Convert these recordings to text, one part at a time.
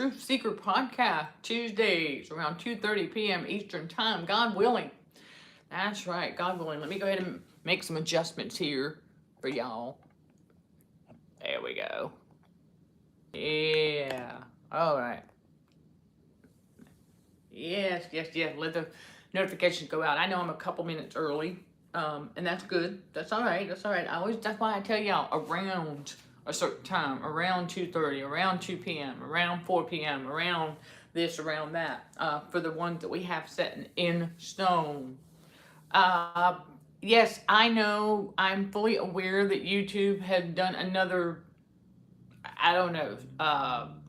Truth Seeker podcast, Tuesdays around 2:30 p.m. Eastern Time, God willing. That's right, God willing. Let me go ahead and make some adjustments here for y'all. There we go. Yeah. All right. Yes. Let the notifications go out. I know I'm a couple minutes early, and that's good. That's all right. That's why I tell y'all around a certain time, around 2:30, around 2 p.m., around 4 p.m., around this, around that, for the ones that we have set in stone. Yes, I know. I'm fully aware that YouTube has done another,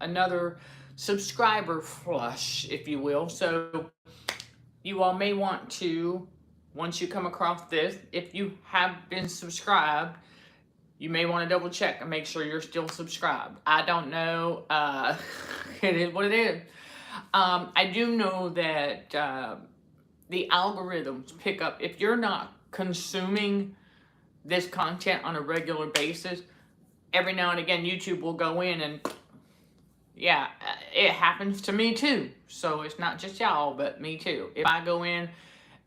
another subscriber flush, if you will. So you all may want to, once you come across this, if you have been subscribed, you may want to double check and make sure you're still subscribed. I don't know. It is what it is. I do know that the algorithms pick up, if you're not consuming this content on a regular basis, every now and again YouTube will go in and, yeah, it happens to me too. So it's not just y'all, but me too. If I go in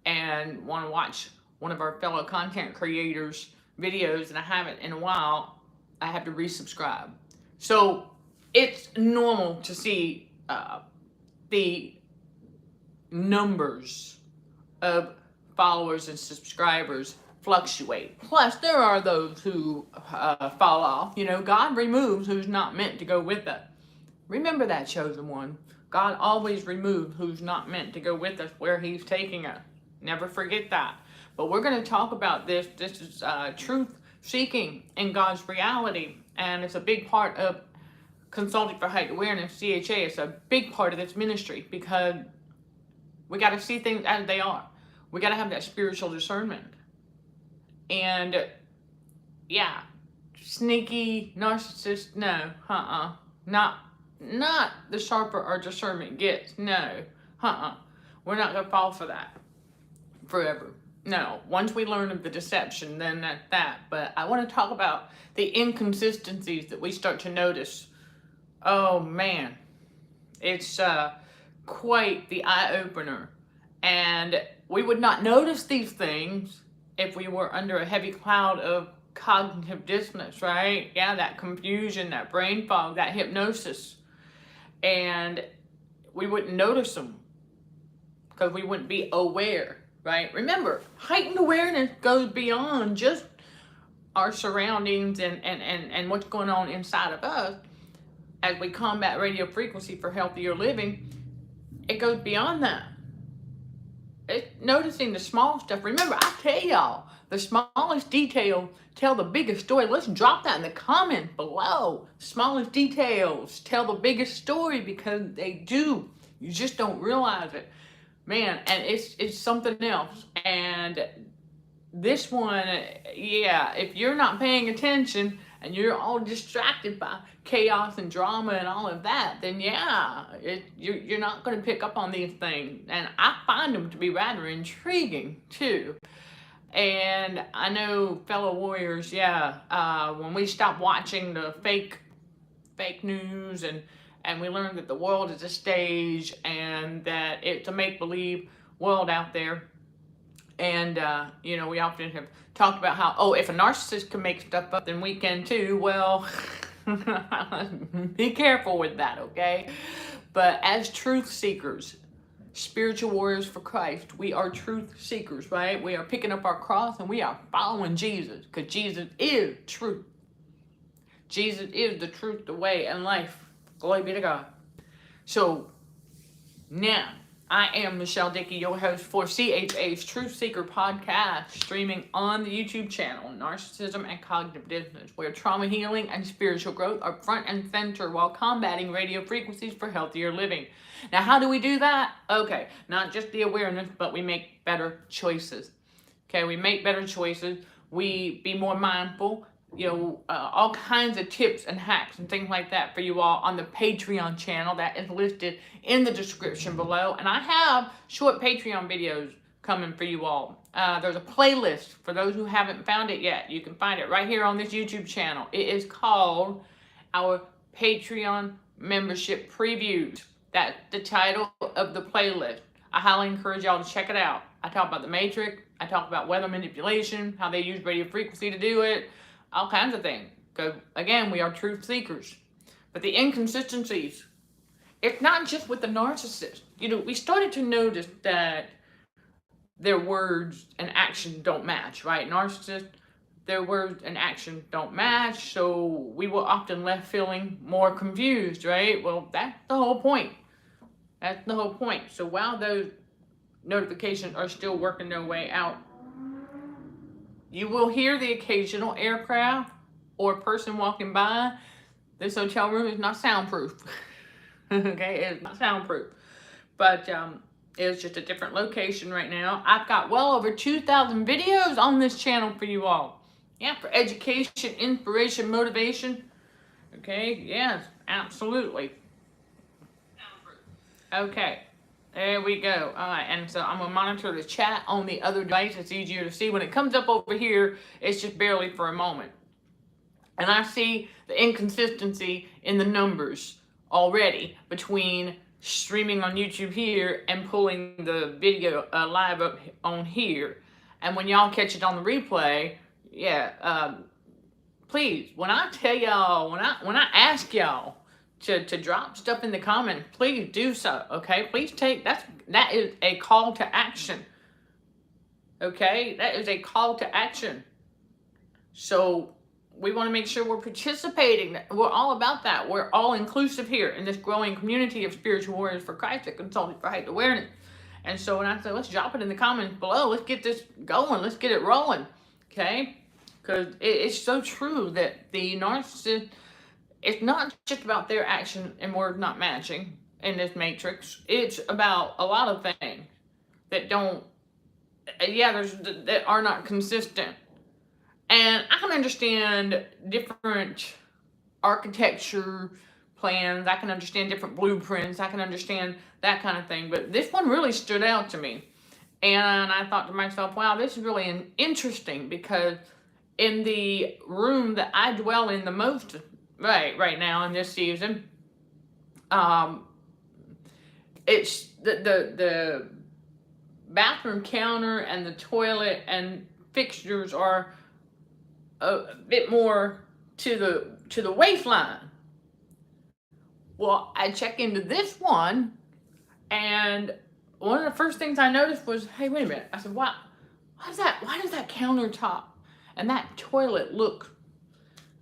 and want to watch one of our fellow content creators' videos and I haven't in a while, I have to resubscribe. So it's normal to see the numbers of followers and subscribers fluctuate. Plus, there are those who fall off. You know, God removes who's not meant to go with us. Remember that, chosen one. God always removes who's not meant to go with us where he's taking us. Never forget that. But we're going to talk about this. This is truth seeking in God's reality. And it's a big part of Consulting for Heightened Awareness, CHA. It's a big part of this ministry because we got to see things as they are. We got to have that spiritual discernment. And yeah, sneaky narcissist, no, not the sharper our discernment gets, no, we're not gonna fall for that forever. No, once we learn of the deception, then that's that. But I want to talk about the inconsistencies that we start to notice. Oh man, it's quite the eye-opener. And we would not notice these things if we were under a heavy cloud of cognitive dissonance, right? Yeah, that confusion, that brain fog, that hypnosis. And we wouldn't notice them because we wouldn't be aware, right? Remember, heightened awareness goes beyond just our surroundings and what's going on inside of us. As we combat radio frequency for healthier living, it goes beyond that. It's noticing the small stuff. Remember, I tell y'all, the smallest detail tell the biggest story. Let's drop that in the comments below. Smallest details tell the biggest story because they do. You just don't realize it. Man, and it's something else. And this one, yeah, if you're not paying attention and you're all distracted by chaos and drama and all of that, then yeah, you're not going to pick up on these things. And I find them to be rather intriguing too. And I know, fellow warriors, yeah, when we stop watching the fake news and we learn that the world is a stage and that it's a make-believe world out there. And, you know, we often have talked about how, oh, if a narcissist can make stuff up, then we can too. Well, be careful with that, okay? But as truth seekers, spiritual warriors for Christ, we are truth seekers, right? We are picking up our cross and we are following Jesus because Jesus is truth. Jesus is the truth, the way, and life. Glory be to God. So now, I am Michelle Dickey, your host for CHA's Truth Seeker podcast, streaming on the YouTube channel, Narcissism and Cognitive Dissonance, where trauma healing and spiritual growth are front and center while combating radio frequencies for healthier living. Now, how do we do that? Okay, not just the awareness, but we make better choices. Okay, we make better choices. We be more mindful. You know, all kinds of tips and hacks and things like that for you all on the Patreon channel that is listed in the description below. And I have short Patreon videos coming for you all. There's a playlist for those who haven't found it yet. You can find it right here on this YouTube channel. It is called our Patreon membership previews. That's the title of the playlist. I highly encourage y'all to check it out. I talk about the matrix. I talk about weather manipulation, how they use radio frequency to do it, all kinds of things. Because, again, we are truth seekers. But the inconsistencies, it's not just with the narcissist. You know, we started to notice that their words and action don't match, right? Narcissists, their words and action don't match, so we were often left feeling more confused, right? Well, that's the whole point. That's the whole point. So while those notifications are still working their way out, you will hear the occasional aircraft or person walking by. This hotel room is not soundproof. Okay, it's not soundproof. But it's just a different location right now. I've got well over 2,000 videos on this channel for you all. Yeah, for education, inspiration, motivation. Okay, yes, absolutely. Okay, there we go. All right, and so I'm going to monitor the chat on the other device. It's easier to see. When it comes up over here, it's just barely for a moment. And I see the inconsistency in the numbers already between streaming on YouTube here and pulling the video live up on here. And when y'all catch it on the replay, yeah, please, when I tell y'all, when I ask y'all to drop stuff in the comments, please do so, okay? Please that is a call to action, okay? That is a call to action. So we want to make sure we're participating. We're all about that. We're all inclusive here in this growing community of spiritual warriors for Christ that consulting for heightened awareness. And so when I say, let's drop it in the comments below, let's get this going, let's get it rolling, okay? Because it's so true that the narcissist, it's not just about their action and words not matching in this matrix. It's about a lot of things that that are not consistent. And I can understand different architecture plans. I can understand different blueprints. I can understand that kind of thing. But this one really stood out to me. And I thought to myself, wow, this is really interesting, because in the room that I dwell in the most right now in this season, it's the bathroom counter and the toilet and fixtures are a bit more to the waistline. Well, I check into this one, and one of the first things I noticed was, hey, wait a minute. I said, why does that countertop and that toilet look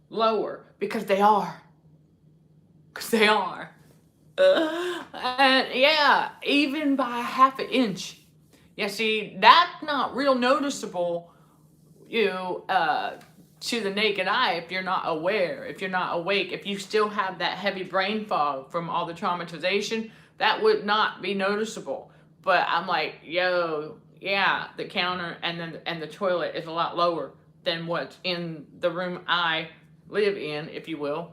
lower? Because they are. And yeah, even by half an inch. Yeah, see, that's not real noticeable, to the naked eye if you're not aware, if you're not awake, if you still have that heavy brain fog from all the traumatization, that would not be noticeable. But I'm like, yo, yeah, the counter and the toilet is a lot lower than what's in the room I live in, if you will.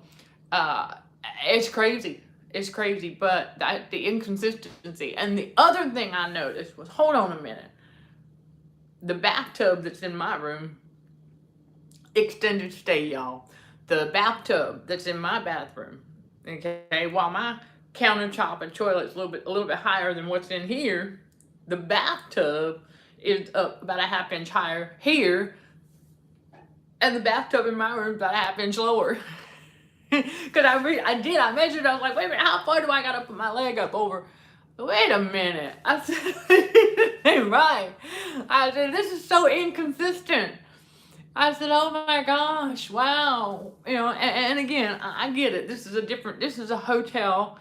It's crazy. It's crazy, but the inconsistency. And the other thing I noticed was, hold on a minute. The bathtub that's in my room, extended stay, y'all. The bathtub that's in my bathroom, okay, while my countertop and toilet's a little bit higher than what's in here, the bathtub is up about a half inch higher here, and the bathtub in my room is about a half inch lower. Because I measured, I was like, wait a minute, how far do I gotta put my leg up over? Wait a minute. I said, right. I said, this is so inconsistent. I said, oh my gosh, wow. And again, I get it. This is a hotel.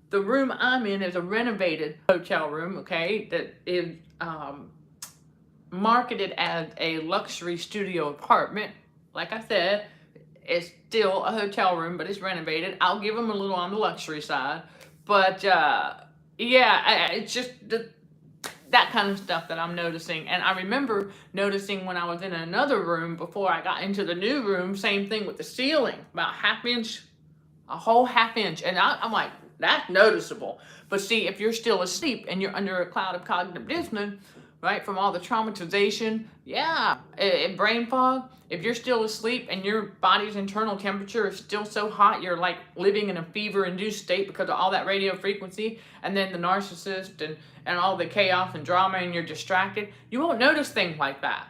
The room I'm in is a renovated hotel room, okay, that is marketed as a luxury studio apartment. Like I said, it's still a hotel room, but it's renovated. I'll give them a little on the luxury side. But yeah, it's just that kind of stuff that I'm noticing. And I remember noticing when I was in another room before I got into the new room, same thing with the ceiling, about a whole half inch. And I'm like, that's noticeable. But see, if you're still asleep and you're under a cloud of cognitive dissonance, right? From all the traumatization. Yeah, brain fog. If you're still asleep and your body's internal temperature is still so hot, you're like living in a fever-induced state because of all that radio frequency, and then the narcissist and all the chaos and drama, and you're distracted, you won't notice things like that.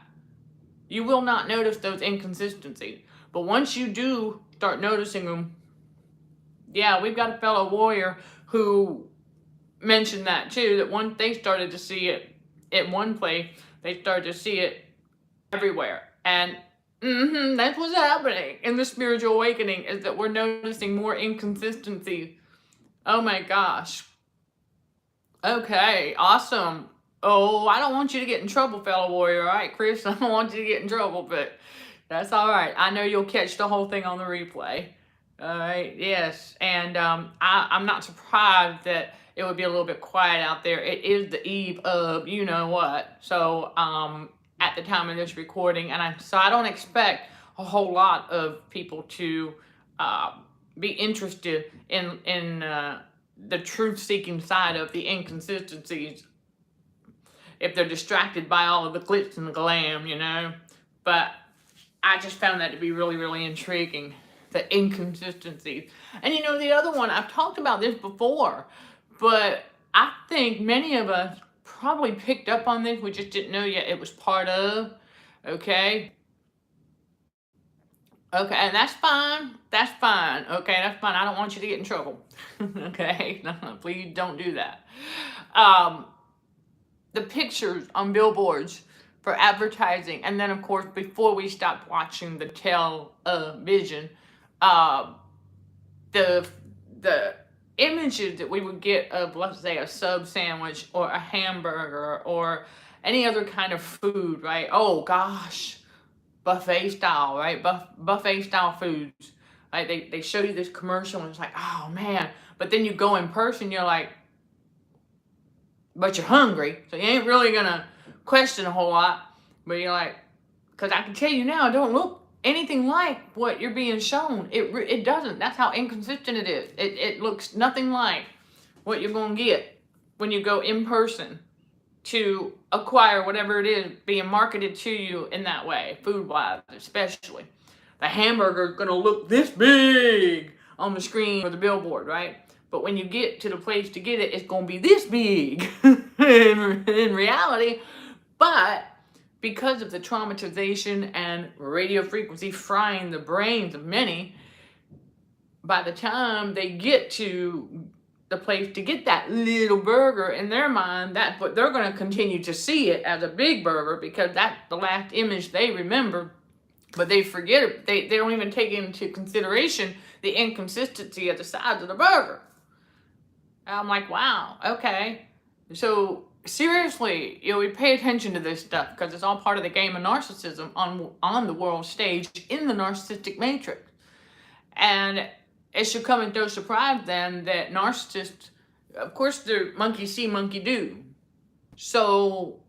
You will not notice those inconsistencies. But once you do start noticing them, yeah, we've got a fellow warrior who mentioned that too, that once they started to see it in one place, they started to see it everywhere. And that's what's happening in the spiritual awakening, is that we're noticing more inconsistencies. Oh my gosh. Okay, awesome. Oh, I don't want you to get in trouble, fellow warrior. All right, Chris, I don't want you to get in trouble, but that's all right. I know you'll catch the whole thing on the replay. All right, yes. And I'm not surprised that it would be a little bit quiet out there. It is the eve of you know what. So at the time of this recording, and I don't expect a whole lot of people to be interested in the truth-seeking side of the inconsistencies if they're distracted by all of the glitz and the glam, you know. But I just found that to be really, really intriguing, the inconsistencies. And you know, the other one, I've talked about this before, but I think many of us probably picked up on this. We just didn't know yet it was part of, okay? Okay, and that's fine. That's fine. Okay, that's fine. I don't want you to get in trouble. Okay, no, please don't do that. The pictures on billboards for advertising, and then of course before we stopped watching the television, the images that we would get of, let's say, a sub sandwich or a hamburger or any other kind of food, right? Oh gosh, buffet style, right? Buffet style foods. Right? They show you this commercial and it's like, oh man. But then you go in person, you're like, but you're hungry, so you ain't really gonna question a whole lot. But you're like, because I can tell you now, it don't look anything like what you're being shown. It doesn't. That's how inconsistent it is. It looks nothing like what you're gonna get when you go in person to acquire whatever it is being marketed to you in that way, food-wise especially. The hamburger is gonna look this big on the screen or the billboard, right? But when you get to the place to get it, it's going to be this big in reality. But because of the traumatization and radio frequency frying the brains of many, by the time they get to the place to get that little burger, in their mind, that's what they're going to continue to see it as, a big burger, because that's the last image they remember. But they forget it. They don't even take into consideration the inconsistency of the size of the burger. I'm like, wow, okay. So seriously, you know, we pay attention to this stuff because it's all part of the game of narcissism on the world stage in the narcissistic matrix. And it should come as no surprise then that narcissists, of course, they're monkey see, monkey do. So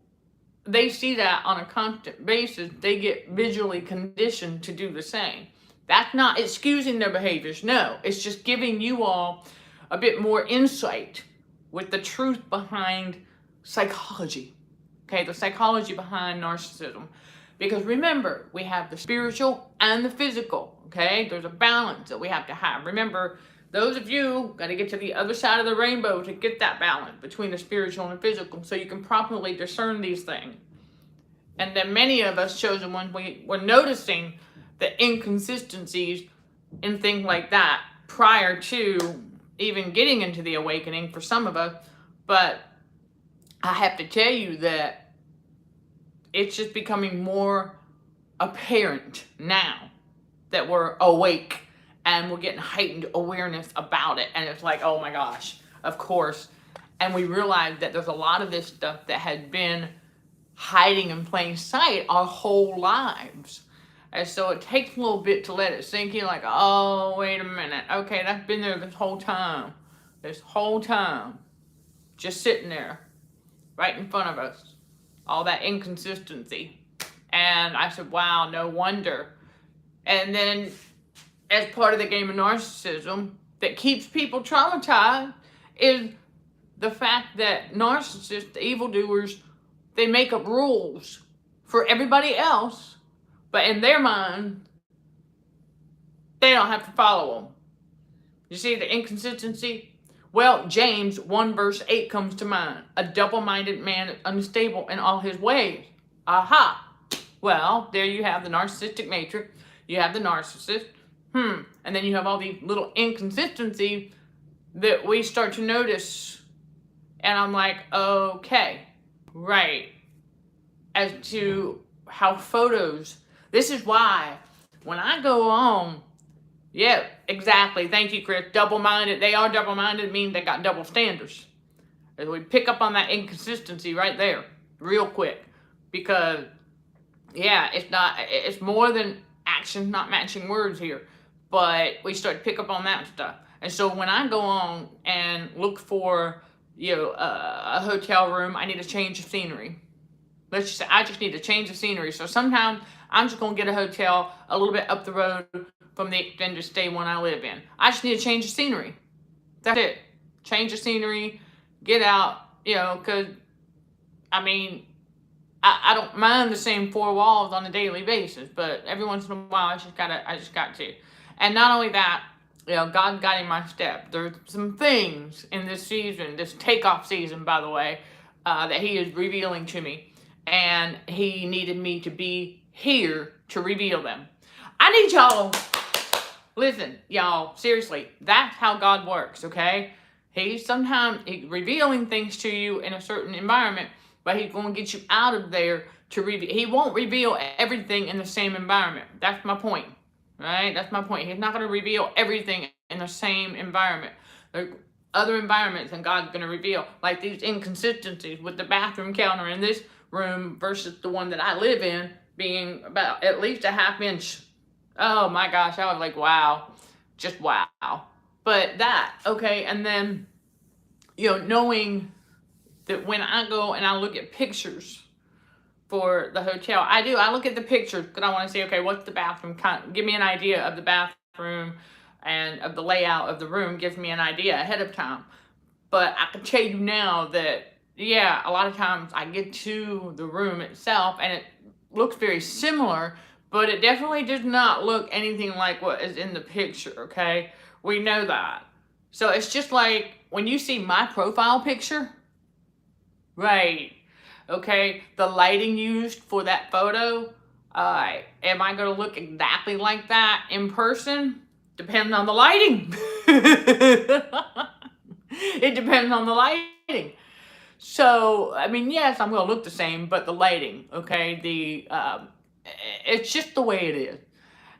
they see that on a constant basis. They get visually conditioned to do the same. That's not excusing their behaviors. No, it's just giving you all a bit more insight with the truth behind psychology. Okay, the psychology behind narcissism. Because remember, we have the spiritual and the physical. Okay, there's a balance that we have to have. Remember, those of you got to get to the other side of the rainbow to get that balance between the spiritual and the physical, so you can properly discern these things. And then many of us chosen ones, we're noticing the inconsistencies in things like that prior to even getting into the awakening for some of us. But I have to tell you that it's just becoming more apparent now that we're awake and we're getting heightened awareness about it. And it's like, oh my gosh, of course. And we realize that there's a lot of this stuff that had been hiding in plain sight our whole lives. And so it takes a little bit to let it sink in, like, oh, wait a minute. Okay, that's been there this whole time. This whole time. Just sitting there, right in front of us. All that inconsistency. And I said, wow, no wonder. And then, as part of the game of narcissism that keeps people traumatized, is the fact that narcissists, the evildoers, they make up rules for everybody else, but in their mind, they don't have to follow them. You see the inconsistency? Well, James 1 verse 8 comes to mind. A double-minded man is unstable in all his ways. Aha! Well, there you have the narcissistic matrix. You have the narcissist. And then you have all these little inconsistencies that we start to notice. And I'm like, okay, right. As to how photos, this is why when I go on, yeah, exactly. Thank you, Chris. Double-minded. They are double-minded, means they got double standards. As we pick up on that inconsistency right there, real quick. Because, yeah, it's more than actions not matching words here. But we start to pick up on that stuff. And so when I go on and look for, a hotel room, I need to change the scenery. Let's just say I just need to change the scenery. So sometimes I'm just going to get a hotel a little bit up the road from the extended stay one I live in. I just need to change the scenery. That's it. Change the scenery, get out, because, I mean, I don't mind the same four walls on a daily basis, but every once in a while I just got to. And not only that, God guiding my step. There's some things in this season, this takeoff season, by the way, that he is revealing to me. And he needed me to be here to reveal them. I need y'all, listen, y'all, seriously, that's how God works, okay? He's sometimes revealing things to you in a certain environment, but he's going to get you out of there to reveal. He won't reveal everything in the same environment. That's my point, right? That's my point. He's not going to reveal everything in the same environment. There are other environments and God's going to reveal, like these inconsistencies with the bathroom counter in this room versus the one that I live in being about at least a half inch. Oh my gosh, I was like, wow, just wow. But that, okay, and then, knowing that when I go and I look at pictures for the hotel, I look at the pictures because I want to see, okay, what's the bathroom, give me an idea of the bathroom and of the layout of the room, gives me an idea ahead of time. But I can tell you now that, yeah, a lot of times I get to the room itself and it looks very similar, but it definitely does not look anything like what is in the picture, okay? We know that. So it's just like when you see my profile picture, right, okay, the lighting used for that photo, am I going to look exactly like that in person? Depends on the lighting. It depends on the lighting. So, I mean, yes, I'm going to look the same, but the lighting, okay, it's just the way it is.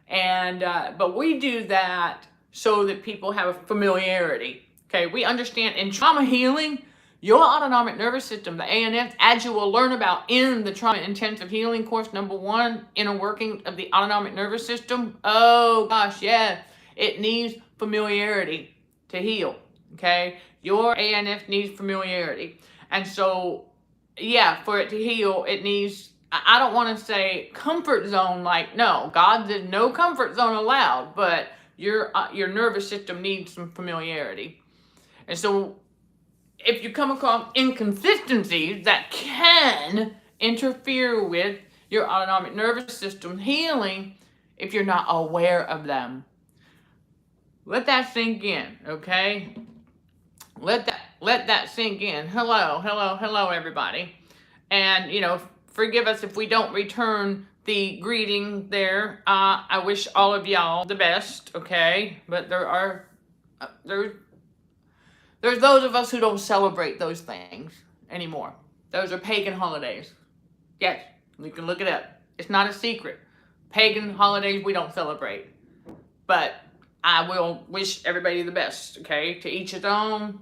And, but we do that so that people have a familiarity, okay? We understand in trauma healing, your autonomic nervous system, the ANS, as you will learn about in the Trauma Intensive Healing course, number 1, inner working of the autonomic nervous system. Oh gosh, yeah, it needs familiarity to heal, okay? Your ANS needs familiarity. And so, yeah, for it to heal, it needs, I don't want to say comfort zone, like, no, God said no comfort zone allowed, but your nervous system needs some familiarity. And so, if you come across inconsistencies that can interfere with your autonomic nervous system healing, if you're not aware of them, let that sink in, okay? Let that sink in. Hello, everybody. And, forgive us if we don't return the greeting there. I wish all of y'all the best, okay? But there's those of us who don't celebrate those things anymore. Those are pagan holidays. Yes, you can look it up. It's not a secret. Pagan holidays we don't celebrate. But I will wish everybody the best, okay? To each his own.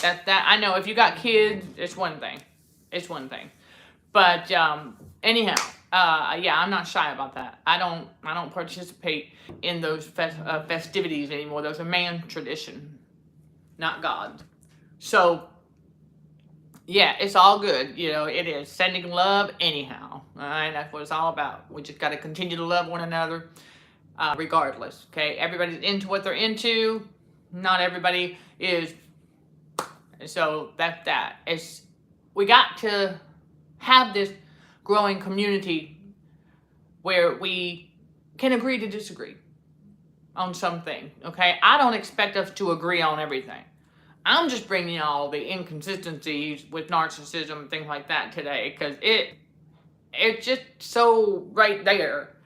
That I know if you got kids, it's one thing. It's one thing. But anyhow, yeah, I'm not shy about that. I don't participate in those festivities anymore. Those are man tradition, not God. So yeah, it's all good. It is sending love anyhow. All right, that's what it's all about. We just got to continue to love one another, regardless. Okay, everybody's into what they're into. Not everybody is. So that's that. We got to have this growing community where we can agree to disagree on something, okay? I don't expect us to agree on everything. I'm just bringing y'all the inconsistencies with narcissism and things like that today, because it's just so right there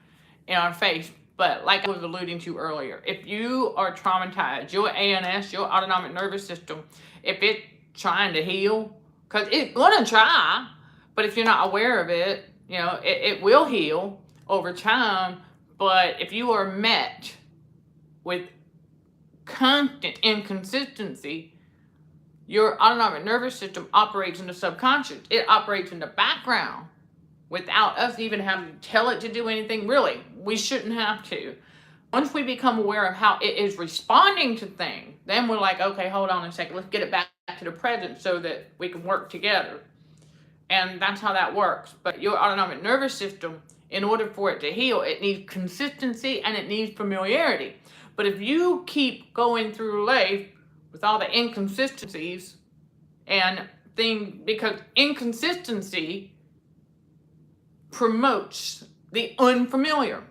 in our face. But like I was alluding to earlier, if you are traumatized, your ANS, your autonomic nervous system, if it's trying to heal, because it's going to try, but if you're not aware of it, it will heal over time. But if you are met with constant inconsistency, your autonomic nervous system operates in the subconscious. It operates in the background without us even having to tell it to do anything. Really, we shouldn't have to. Once we become aware of how it is responding to things, then we're like, okay, hold on a second. Let's get it back to the present so that we can work together. And that's how that works. But your autonomic nervous system, in order for it to heal, it needs consistency and it needs familiarity. But if you keep going through life with all the inconsistencies and things, because inconsistency promotes the unfamiliar.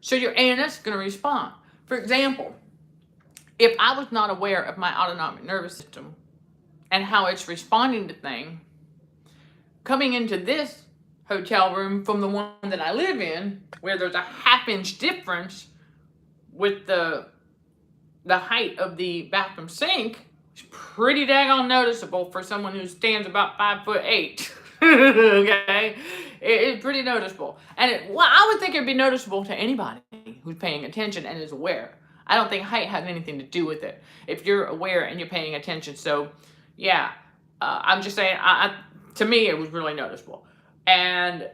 So your ANS is going to respond. For example, if I was not aware of my autonomic nervous system and how it's responding to things, coming into this hotel room from the one that I live in, where there's a half-inch difference with the height of the bathroom sink, is pretty daggone noticeable for someone who stands about 5'8". Okay, it's pretty noticeable, and I would think it'd be noticeable to anybody who's paying attention and is aware. I don't think height has anything to do with it if you're aware and you're paying attention. So, yeah, I'm just saying. To me, it was really noticeable, and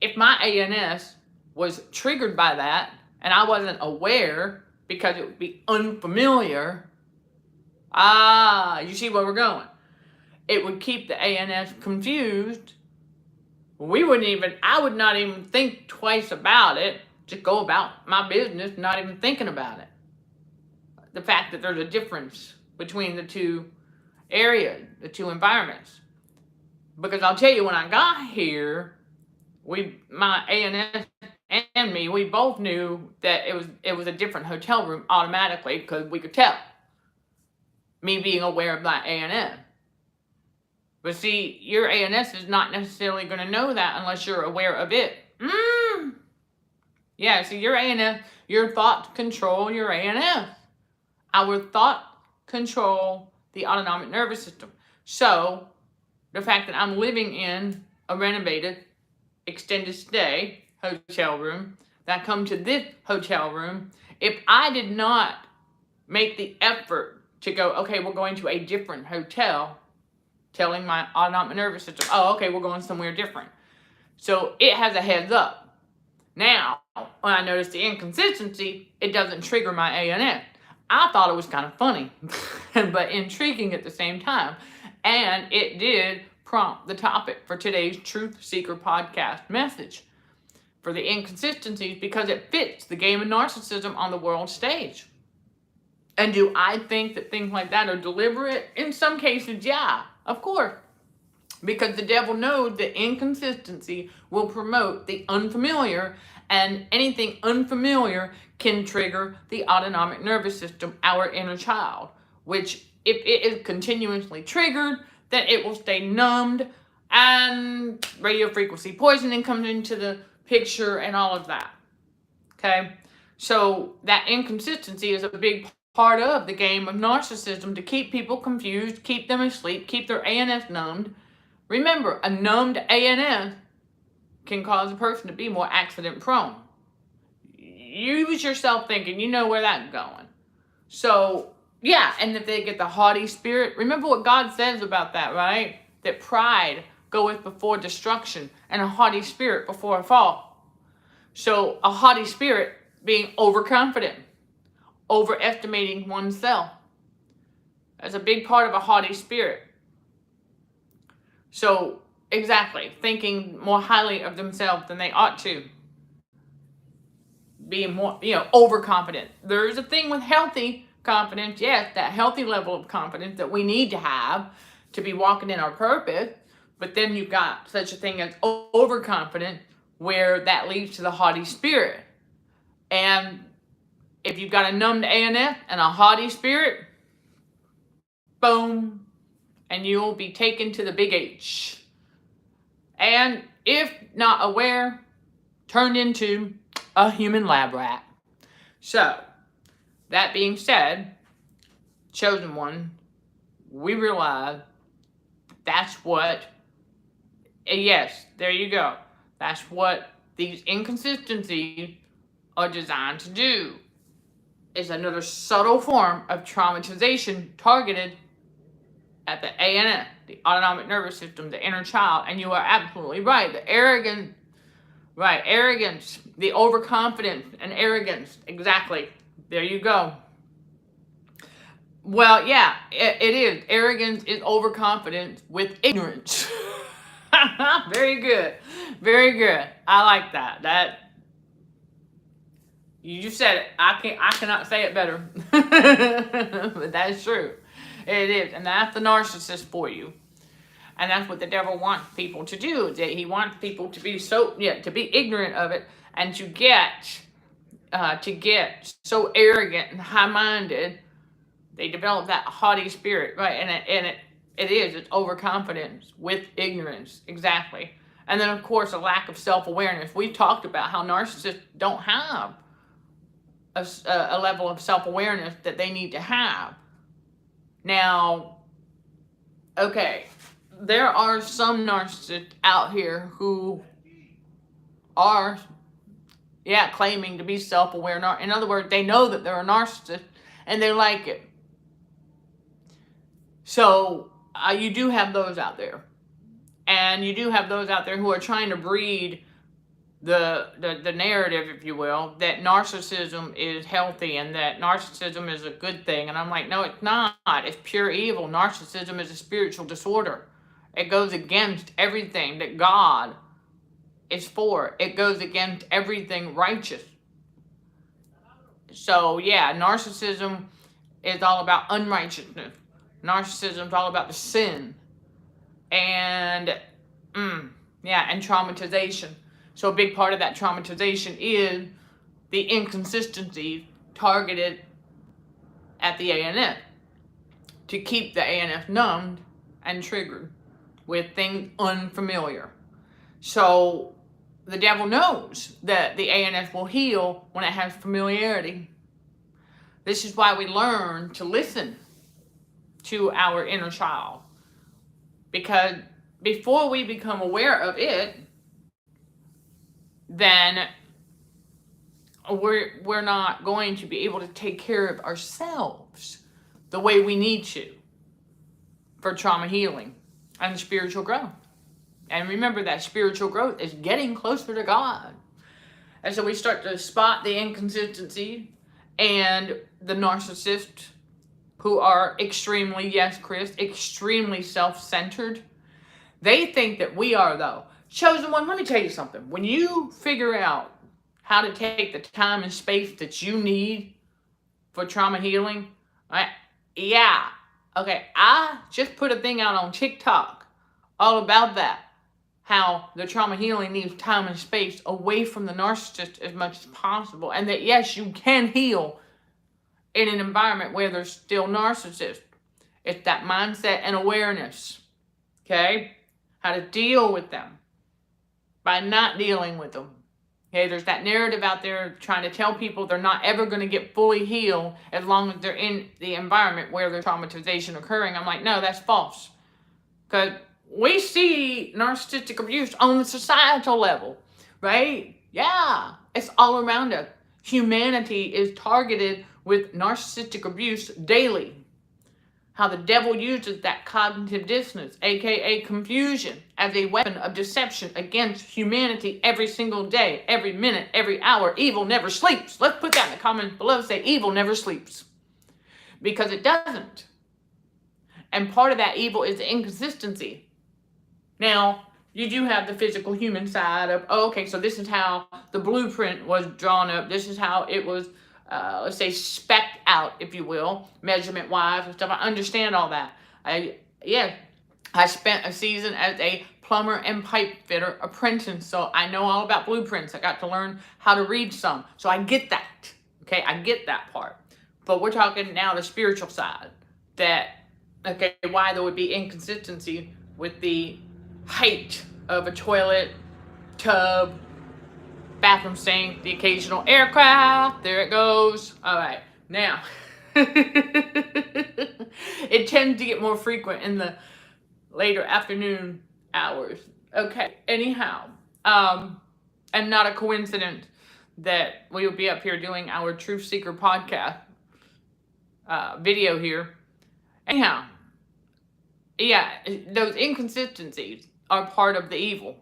if my ANS was triggered by that and I wasn't aware because it would be unfamiliar, you see where we're going. It would keep the ANS confused. I would not even think twice about it. Just go about my business, not even thinking about it. The fact that there's a difference between the two areas, the two environments. Because I'll tell you, when I got here, my ANS and me, we both knew that it was a different hotel room automatically, because we could tell. Me being aware of my ANS. But see, your ANS is not necessarily going to know that unless you're aware of it. Yeah, see, your ANS, your thoughts control your ANS. Our thoughts control the autonomic nervous system. So, the fact that I'm living in a renovated, extended stay hotel room, that I come to this hotel room, if I did not make the effort to go, okay, we're going to a different hotel, telling my autonomic nervous system, oh, okay, we're going somewhere different. So it has a heads up. Now, when I notice the inconsistency, it doesn't trigger my ANS. I thought it was kind of funny, but intriguing at the same time. And it did prompt the topic for today's Truth Seeker podcast message for the inconsistencies, because it fits the game of narcissism on the world stage. And do I think that things like that are deliberate? In some cases, yeah, of course. Because the devil knows that inconsistency will promote the unfamiliar, and anything unfamiliar can trigger the autonomic nervous system, our inner child, which if it is continuously triggered, then it will stay numbed, and radio frequency poisoning comes into the picture and all of that. Okay? So that inconsistency is a big part of the game of narcissism, to keep people confused, keep them asleep, keep their ANS numbed. Remember, a numbed ANS can cause a person to be more accident prone. Use yourself thinking, you know where that's going. So, yeah, and if they get the haughty spirit, remember what God says about that, right? That pride goeth before destruction, and a haughty spirit before a fall. So, a haughty spirit being overconfident, overestimating oneself. That's a big part of a haughty spirit. So, exactly, thinking more highly of themselves than they ought to. Being more, overconfident. There's a thing with healthy confidence, yes, that healthy level of confidence that we need to have to be walking in our purpose. But then you've got such a thing as overconfident, where that leads to the haughty spirit. And if you've got a numbed ANF and a haughty spirit, boom, and you'll be taken to the big H. And if not aware, turned into a human lab rat. So, that being said, chosen one, we realize that's what, yes, there you go. That's what these inconsistencies are designed to do. It's another subtle form of traumatization targeted at the ANF, the autonomic nervous system, the inner child. And you are absolutely right. The arrogance, the overconfidence and arrogance. Exactly. There you go. Well, yeah, it is. Arrogance is overconfidence with ignorance. Very good. Very good. I like that. You said it. I cannot say it better. But that's true. It is. And that's the narcissist for you. And that's what the devil wants people to do. That he wants people to be to be ignorant of it, and to get so arrogant and high-minded. They develop that haughty spirit, right? And it's overconfidence with ignorance, exactly. And then, of course, a lack of self-awareness. We've talked about how narcissists don't have a level of self-awareness that they need to have. Now, okay, there are some narcissists out here who are, claiming to be self-aware. In other words, they know that they're a narcissist and they like it. So you do have those out there. And you do have those out there who are trying to breed the narrative, if you will, that narcissism is healthy and that narcissism is a good thing. And I'm like, no, it's not. It's pure evil. Narcissism is a spiritual disorder. It goes against everything that God is for. It goes against everything righteous. So, narcissism is all about unrighteousness. Narcissism is all about the sin. And, and traumatization. So a big part of that traumatization is the inconsistencies targeted at the ANF to keep the ANF numbed and triggered with things unfamiliar. So the devil knows that the ANF will heal when it has familiarity. This is why we learn to listen to our inner child. Because before we become aware of it, then we're not going to be able to take care of ourselves the way we need to for trauma healing and spiritual growth. And remember that spiritual growth is getting closer to God. And so we start to spot the inconsistency and the narcissists who are extremely, yes, Chris, extremely self-centered. They think that we are, though. Chosen one, let me tell you something. When you figure out how to take the time and space that you need for trauma healing, I just put a thing out on TikTok all about that. How the trauma healing needs time and space away from the narcissist as much as possible. And that, yes, you can heal in an environment where there's still narcissists. It's that mindset and awareness. Okay? How to deal with them by not dealing with them. Okay, there's that narrative out there trying to tell people they're not ever going to get fully healed as long as they're in the environment where there's traumatization occurring. I'm like, no, that's false. Because we see narcissistic abuse on the societal level, right? Yeah, it's all around us. Humanity is targeted with narcissistic abuse daily. How the devil uses that cognitive dissonance, aka confusion, as a weapon of deception against humanity every single day, every minute, every hour. Evil never sleeps. Let's put that in the comments below. Say evil never sleeps. Because it doesn't. And part of that evil is the inconsistency. Now, you do have the physical human side of, so this is how the blueprint was drawn up. This is how it was let's say, spec'd out, if you will, measurement-wise and stuff. I understand all that. I spent a season as a plumber and pipe fitter apprentice, so I know all about blueprints. I got to learn how to read some, so I get that. Okay, I get that part. But we're talking now the spiritual side. Okay, why there would be inconsistency with the height of a toilet, tub, bathroom sink, the occasional aircraft. There it goes. All right, now it tends to get more frequent in the later afternoon hours. Okay, anyhow, and not a coincidence that we will be up here doing our Truth Seeker podcast video here. Anyhow, yeah, those inconsistencies are part of the evil.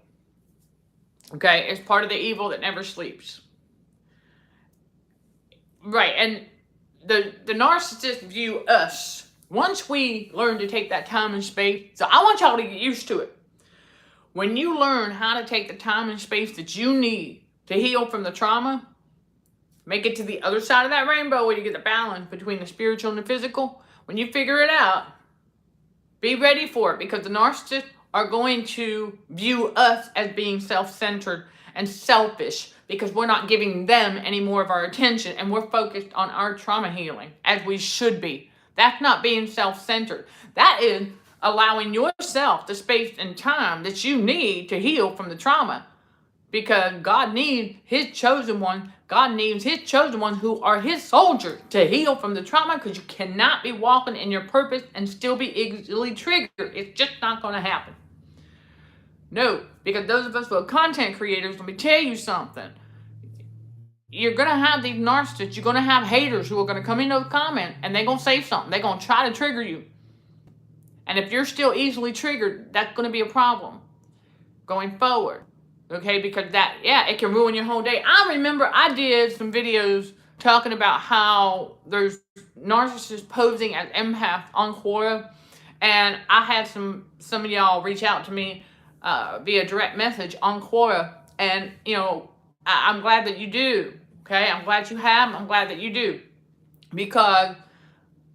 Okay, it's part of the evil that never sleeps. Right, and the narcissists view us, once we learn to take that time and space, so I want y'all to get used to it. When you learn how to take the time and space that you need to heal from the trauma, make it to the other side of that rainbow where you get the balance between the spiritual and the physical, when you figure it out, be ready for it, because the narcissists are going to view us as being self-centered and selfish because we're not giving them any more of our attention and we're focused on our trauma healing as we should be. That's not being self-centered. That is allowing yourself the space and time that you need to heal from the trauma, because God needs his chosen one. God needs his chosen ones who are his soldiers to heal from the trauma, because you cannot be walking in your purpose and still be easily triggered. It's just not going to happen. No, because those of us who are content creators, let me tell you something. You're going to have these narcissists. You're going to have haters who are going to come into the comment and they're going to say something. They're going to try to trigger you. And if you're still easily triggered, that's going to be a problem going forward. Okay, because it can ruin your whole day. I remember I did some videos talking about how there's narcissists posing as empaths on Quora. And I had some of y'all reach out to me via direct message on Quora. And, I'm glad that you do. Okay, I'm glad you have. I'm glad that you do. Because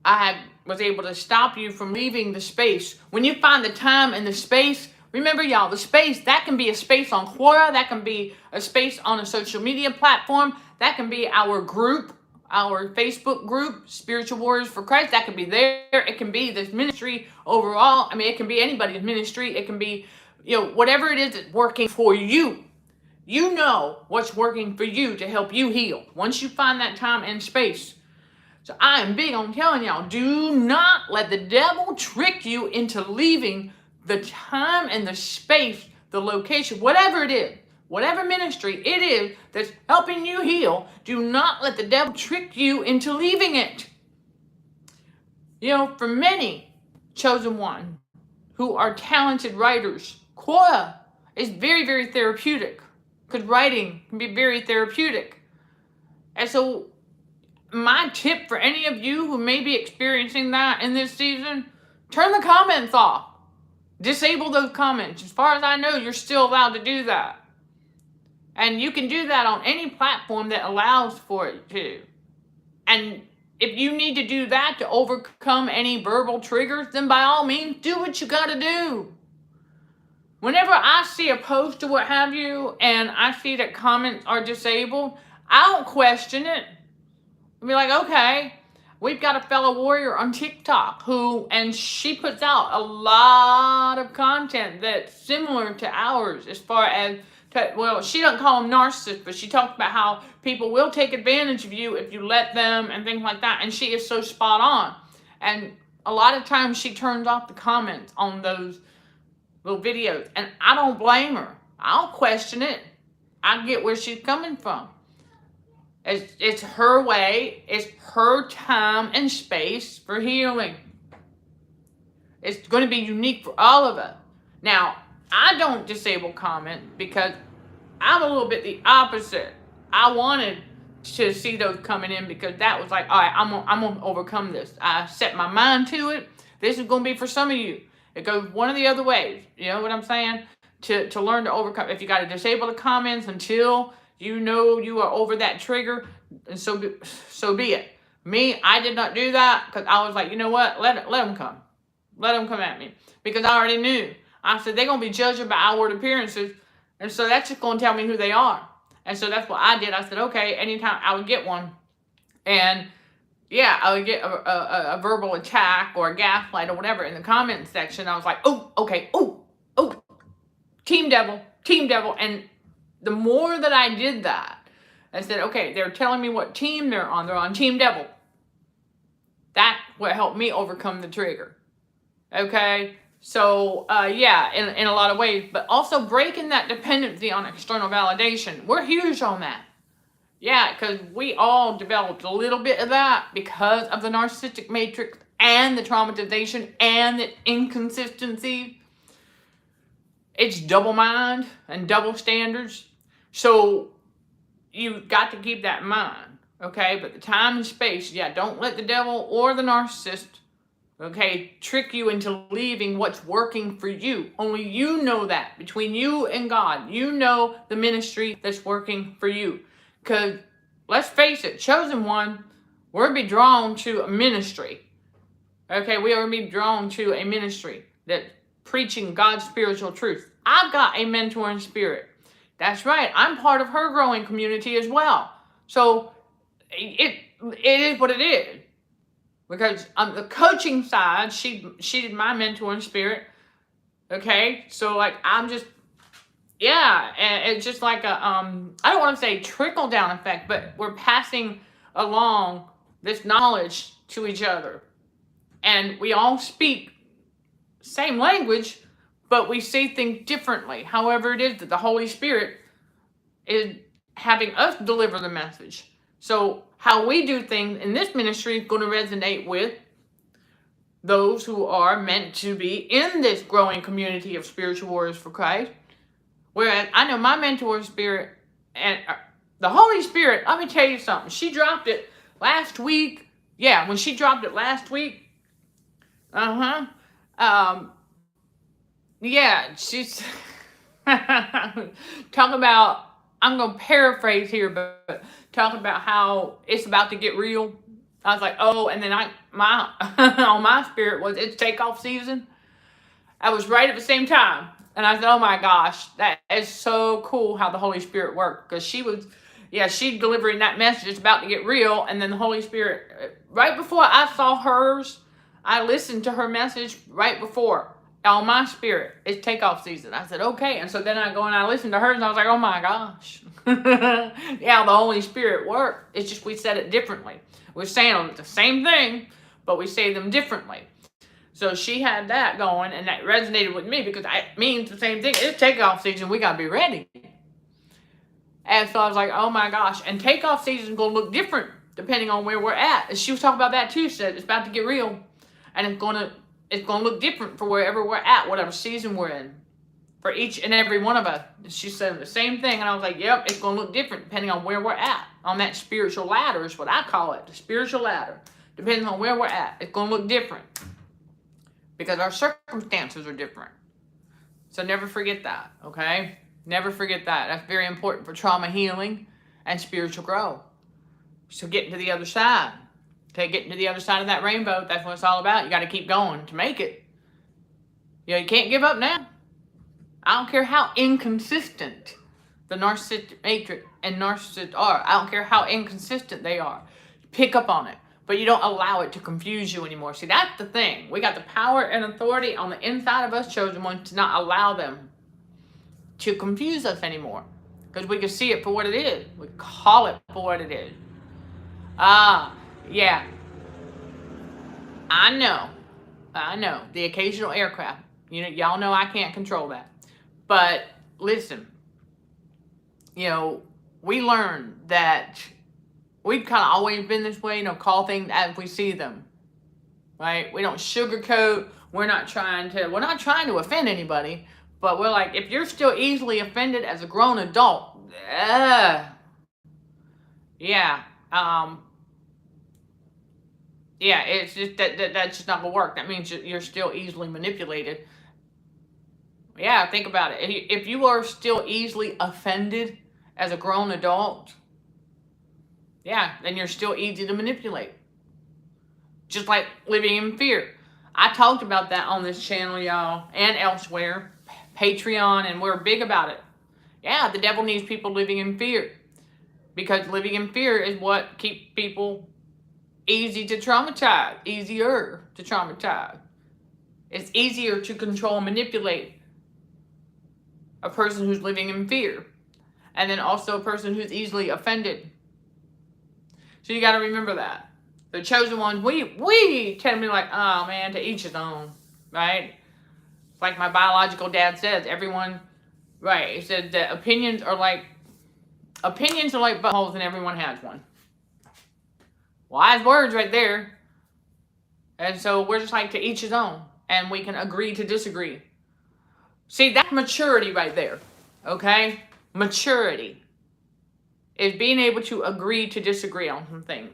I was able to stop you from leaving the space. When you find the time and the space, remember, y'all, the space, that can be a space on Quora. That can be a space on a social media platform. That can be our group, our Facebook group, Spiritual Warriors for Christ. That can be there. It can be this ministry overall. I mean, it can be anybody's ministry. It can be, whatever it is that's working for you. You know what's working for you to help you heal once you find that time and space. So I am big on telling y'all, do not let the devil trick you into leaving the time and the space, the location, whatever it is, whatever ministry it is that's helping you heal. Do not let the devil trick you into leaving it. For many chosen ones who are talented writers, Quora is very, very therapeutic, because writing can be very therapeutic. And so my tip for any of you who may be experiencing that in this season, turn the comments off. Disable those comments. As far as I know, you're still allowed to do that. And you can do that on any platform that allows for it to. And if you need to do that to overcome any verbal triggers, then by all means, do what you got to do. Whenever I see a post or what have you, and I see that comments are disabled, I don't question it. I'll be like, okay, we've got a fellow warrior on TikTok and she puts out a lot of content that's similar to ours as far as, she doesn't call them narcissists, but she talks about how people will take advantage of you if you let them and things like that. And she is so spot on. And a lot of times she turns off the comments on those little videos. And I don't blame her. I don't question it. I get where she's coming from. It's her way. It's her time and space for healing. It's going to be unique for all of us. Now, I don't disable comment because I'm a little bit the opposite. I wanted to see those coming in because that was like, all right, I'm gonna overcome this. I set my mind to it. This is going to be for some of you. It goes one of the other ways. You know what I'm saying? To learn to overcome. If you got to disable the comments until you know you are over that trigger, and so be it. Me, I did not do that because I was like, you know what? Let them come. Let them come at me. Because I already knew. I said, they're going to be judged by outward appearances. And so that's just going to tell me who they are. And so that's what I did. I said, okay, anytime I would get one. And yeah, I would get a verbal attack or a gaslight or whatever in the comment section. I was like, oh, okay, oh, team devil. And the more that I did that, I said, okay, they're telling me what team they're on. They're on team devil. That's what helped me overcome the trigger. Okay? So, yeah, in a lot of ways. But also breaking that dependency on external validation. We're huge on that. Yeah, because we all developed a little bit of that because of the narcissistic matrix and the traumatization and the inconsistency. It's double mind and double standards. So you've got to keep that in mind, okay? But the time and space, yeah, don't let the devil or the narcissist, okay, trick you into leaving what's working for you. Only you know that. Between you and God, you know the ministry that's working for you. Because let's face it, chosen one, we're going to be drawn to a ministry. Okay, we are going to be drawn to a ministry that's preaching God's spiritual truth. I've got a mentoring spirit. That's right. I'm part of her growing community as well. So it is what it is. Because on the coaching side, she did my mentoring spirit. Okay, so like I'm just, yeah, and it's just like a I don't want to say trickle down effect, but we're passing along this knowledge to each other, and we all speak same language, but we see things differently. However, it is that the Holy Spirit is having us deliver the message. So how we do things in this ministry is going to resonate with those who are meant to be in this growing community of spiritual warriors for Christ. Whereas I know my mentor spirit and the Holy Spirit, let me tell you something. She dropped it last week. Yeah, when she dropped it last week. Yeah, she's talking about, I'm going to paraphrase here, but talking about how it's about to get real. I was like, oh, and then my on my spirit was, it's takeoff season. I was right at the same time. And I said, oh my gosh, that is so cool how the Holy Spirit worked. Because she was, yeah, she delivering that message, it's about to get real. And then the Holy Spirit, right before I saw hers, I listened to her message right before. On my spirit, it's takeoff season. I said, okay. And so then I go and I listened to hers and I was like, oh my gosh. Yeah, the Holy Spirit worked. It's just we said it differently. We're saying the same thing, but we say them differently. So she had that going, and that resonated with me because it means the same thing. It's takeoff season. We got to be ready. And so I was like, oh my gosh. And takeoff season is going to look different depending on where we're at. And she was talking about that too. She said it's about to get real. And it's going to look different for wherever we're at, whatever season we're in. For each and every one of us. She said the same thing. And I was like, yep, it's going to look different depending on where we're at. On that spiritual ladder is what I call it. The spiritual ladder. Depending on where we're at, it's going to look different. Because our circumstances are different. So never forget that, okay? Never forget that. That's very important for trauma healing and spiritual growth. So getting to the other side. Okay, getting to the other side of that rainbow, that's what it's all about. You got to keep going to make it. You can't give up now. I don't care how inconsistent the narcissistic matrix and narcissists are. I don't care how inconsistent they are. Pick up on it. But you don't allow it to confuse you anymore. See, that's the thing. We got the power and authority on the inside of us, chosen ones, to not allow them to confuse us anymore. Because we can see it for what it is. We call it for what it is. Yeah. I know. The occasional aircraft. Y'all know I can't control that. But listen. We learned that we've kind of always been this way, call things as we see them, right? We don't sugarcoat. We're not trying to offend anybody, but we're like, if you're still easily offended as a grown adult, it's just that's just not gonna work. That means you're still easily manipulated. Yeah, think about it. If you are still easily offended as a grown adult, yeah, then you're still easy to manipulate. Just like living in fear. I talked about that on this channel, y'all, and elsewhere, Patreon, and we're big about it. Yeah, the devil needs people living in fear, because living in fear is what keeps people easier to traumatize. It's easier to control and manipulate a person who's living in fear, and then also a person who's easily offended. So you got to remember that. The chosen ones, we tend to be like, oh man, to each his own, right? Like my biological dad says, everyone, right? He said that opinions are like buttholes and everyone has one. Wise words right there. And so we're just like, to each his own, and we can agree to disagree. See, that's maturity right there, okay? Maturity is being able to agree to disagree on something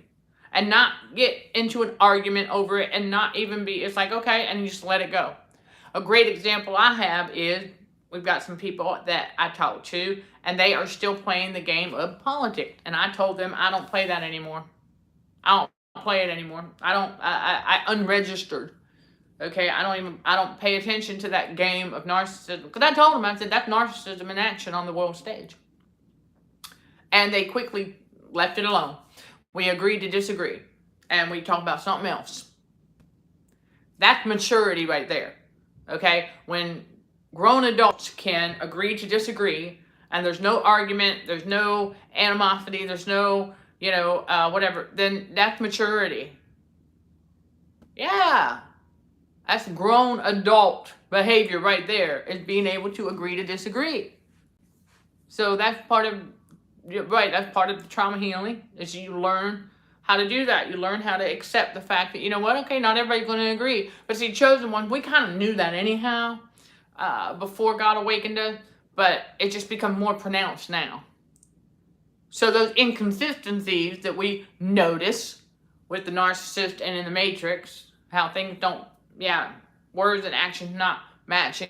and not get into an argument over it, and not even be, it's like, okay, and you just let it go. A great example I have is, we've got some people that I talk to, and they are still playing the game of politics. And I told them, I don't play that anymore. I don't play it anymore. I unregistered. Okay, I don't pay attention to that game of narcissism. Because I told them, I said, that's narcissism in action on the world stage. And they quickly left it alone. We agreed to disagree, and we talked about something else. That's maturity right there, okay? When grown adults can agree to disagree, and there's no argument, there's no animosity, there's no, whatever, then that's maturity. Yeah, that's grown adult behavior right there, is being able to agree to disagree. So that's part of, that's part of the trauma healing, is you learn how to do that. You learn how to accept the fact that, you know what, okay, not everybody's going to agree. But see, chosen ones, we kind of knew that anyhow, before God awakened us, but it just becomes more pronounced now. So those inconsistencies that we notice with the narcissist and in the matrix, how things don't, words and actions not matching,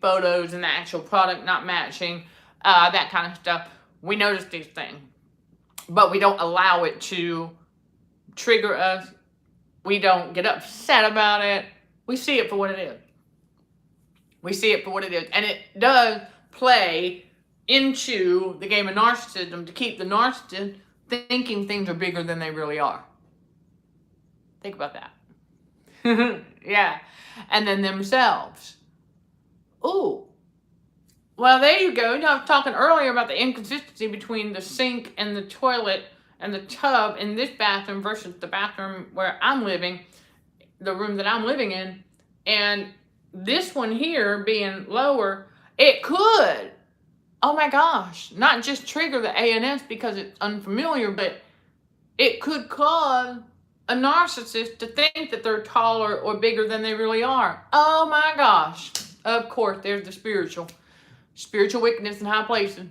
photos and the actual product not matching, that kind of stuff. We notice these things, but we don't allow it to trigger us. We don't get upset about it. We see it for what it is. And it does play into the game of narcissism to keep the narcissist thinking things are bigger than they really are. Think about that. Yeah. And then themselves. Ooh. Well, there you go. I was talking earlier about the inconsistency between the sink and the toilet and the tub in this bathroom versus the bathroom where I'm living, the room that I'm living in. And this one here being lower, it could, oh my gosh, not just trigger the ANS because it's unfamiliar, but it could cause a narcissist to think that they're taller or bigger than they really are. Oh my gosh. Of course, there's the spiritual wickedness in high places.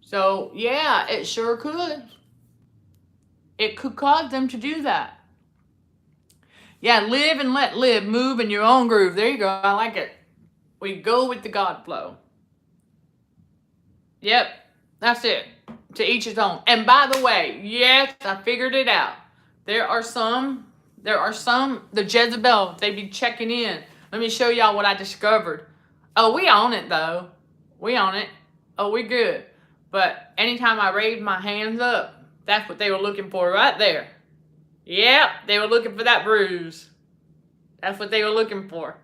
So yeah, it sure could. It could cause them to do that. Yeah, live and let live. Move in your own groove. There you go. I like it. We go with the God flow. Yep, that's it. To each his own. And by the way, yes, I figured it out. There are some, the Jezebel, they be checking in. Let me show y'all what I discovered. Oh, we own it though. We own it. Oh, we good. But anytime I raise my hands up, that's what they were looking for right there. Yep, they were looking for that bruise. That's what they were looking for.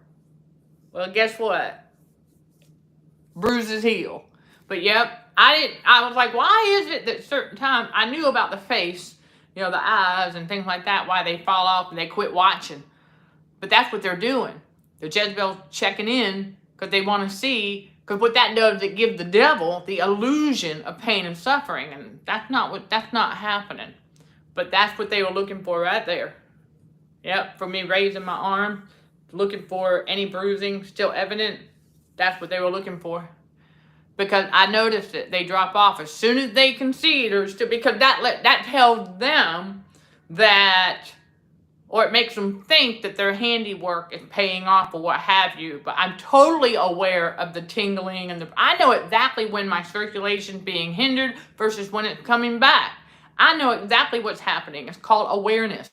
Well, guess what? Bruises heal. But yep, I was like, why is it that certain times, I knew about the face, the eyes and things like that, why they fall off and they quit watching. But that's what they're doing. The Jezebel's checking in because they want to see, because what that does, it gives the devil the illusion of pain and suffering, and that's not happening. But that's what they were looking for right there. Yep, for me raising my arm, looking for any bruising still evident. That's what they were looking for. Because I noticed it, they drop off as soon as they concede, or still, because that tells them that, or it makes them think that their handiwork is paying off or what have you. But I'm totally aware of the tingling and I know exactly when my circulation's being hindered versus when it's coming back. I know exactly what's happening. It's called awareness.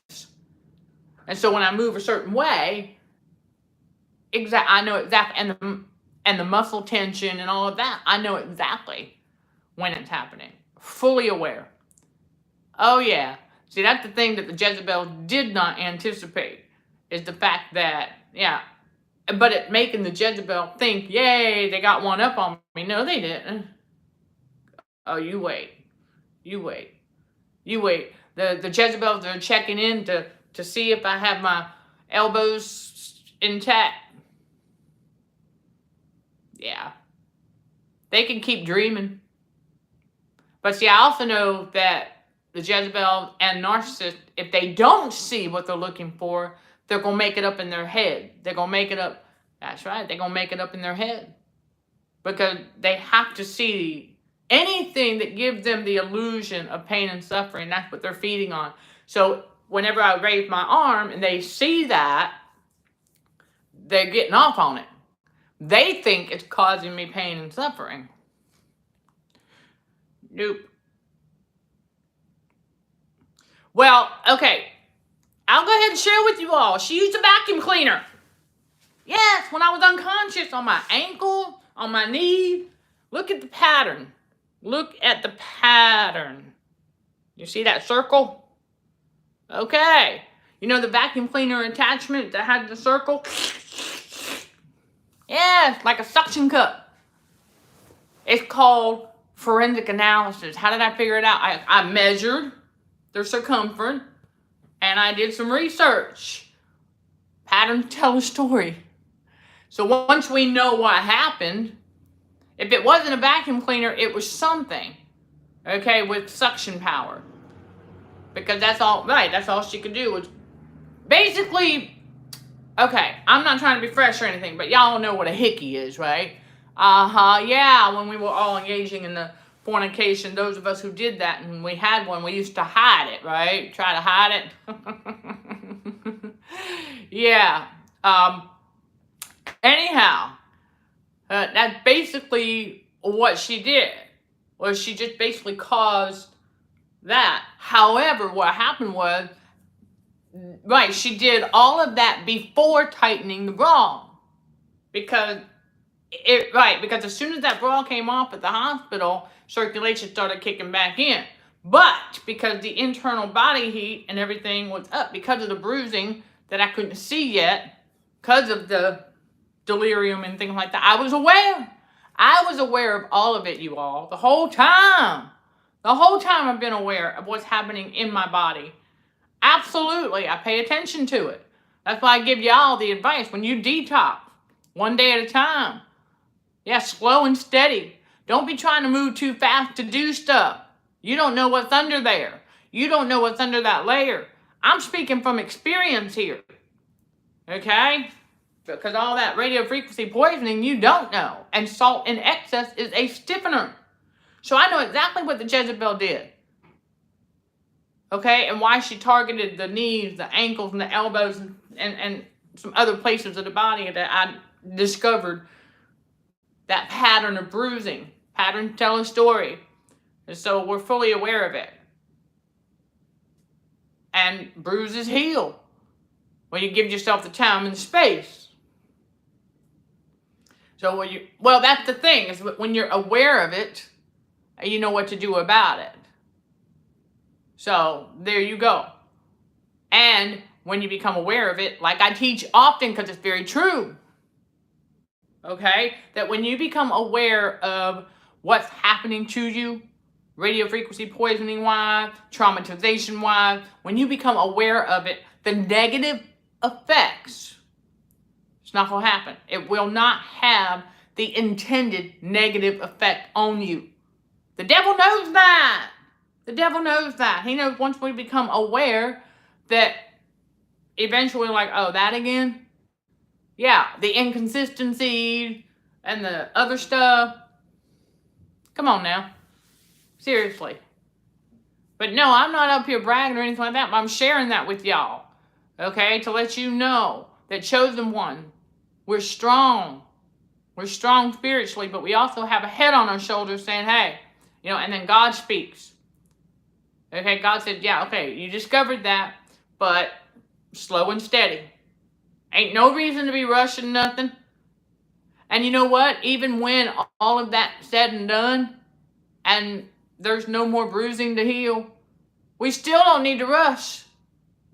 And so when I move a certain way, I know exactly, and the muscle tension and all of that. I know exactly when it's happening. Fully aware. Oh yeah. See, that's the thing that the Jezebel did not anticipate, is the fact that, yeah, but it making the Jezebel think, yay, they got one up on me. No, they didn't. Oh, you wait. You wait. You wait. The Jezebels are checking in to see if I have my elbows intact. Yeah. They can keep dreaming. But see, I also know that the Jezebel and Narcissists, if they don't see what they're looking for, they're going to make it up in their head. They're going to make it up. That's right. They're going to make it up in their head. Because they have to see anything that gives them the illusion of pain and suffering. That's what they're feeding on. So whenever I raise my arm and they see that, they're getting off on it. They think it's causing me pain and suffering. Nope. Well, okay. I'll go ahead and share with you all. She used a vacuum cleaner. Yes, when I was unconscious, on my ankle, on my knee. Look at the pattern. Look at the pattern. You see that circle? Okay. You know the vacuum cleaner attachment that had the circle? Yes, like a suction cup. It's called forensic analysis. How did I figure it out? I measured their circumference and I did some research. Patterns tell a story. So once we know what happened, if it wasn't a vacuum cleaner, it was something, okay, with suction power. Because that's all, right, that's all she could do was basically, okay, I'm not trying to be fresh or anything, but y'all know what a hickey is, right? Yeah, when we were all engaging in the fornication, those of us who did that and we had one, we used to hide it, right? Try to hide it. Yeah. Anyhow, that's basically what she did. Was she just basically caused that. However, what happened was, right, she did all of that before tightening the bra. Because because as soon as that bra came off at the hospital, circulation started kicking back in. But because the internal body heat and everything was up, because of the bruising that I couldn't see yet, because of the delirium and things like that, I was aware. I was aware of all of it, you all, the whole time. The whole time I've been aware of what's happening in my body. Absolutely, I pay attention to it. That's why I give y'all the advice. When you detox, one day at a time. Yeah, slow and steady. Don't be trying to move too fast to do stuff. You don't know what's under there. You don't know what's under that layer. I'm speaking from experience here. Okay? Because all that radio frequency poisoning, you don't know. And salt in excess is a stiffener. So I know exactly what the Jezebel did. Okay? And why she targeted the knees, the ankles, and the elbows, and some other places of the body that I discovered that pattern of bruising. Patterns tell a story. And so we're fully aware of it. And bruises heal when you give yourself the time and the space. So well, that's the thing, is when you're aware of it, you know what to do about it. So there you go. And when you become aware of it, like I teach often, because it's very true, okay, that when you become aware of what's happening to you, radio frequency poisoning wise, traumatization wise, when you become aware of it, the negative effects, it's not going to happen. It will not have the intended negative effect on you. The devil knows that. The devil knows that. He knows once we become aware that eventually, like, oh, that again? Yeah, the inconsistencies and the other stuff. Come on now. Seriously. But no, I'm not up here bragging or anything like that, but I'm sharing that with y'all. Okay? To let you know that chosen one, we're strong. We're strong spiritually, but we also have a head on our shoulders saying, hey, and then God speaks. Okay? God said, yeah, okay, you discovered that, but slow and steady. Ain't no reason to be rushing nothing. And you know what? Even when all of that's said and done, and there's no more bruising to heal, we still don't need to rush.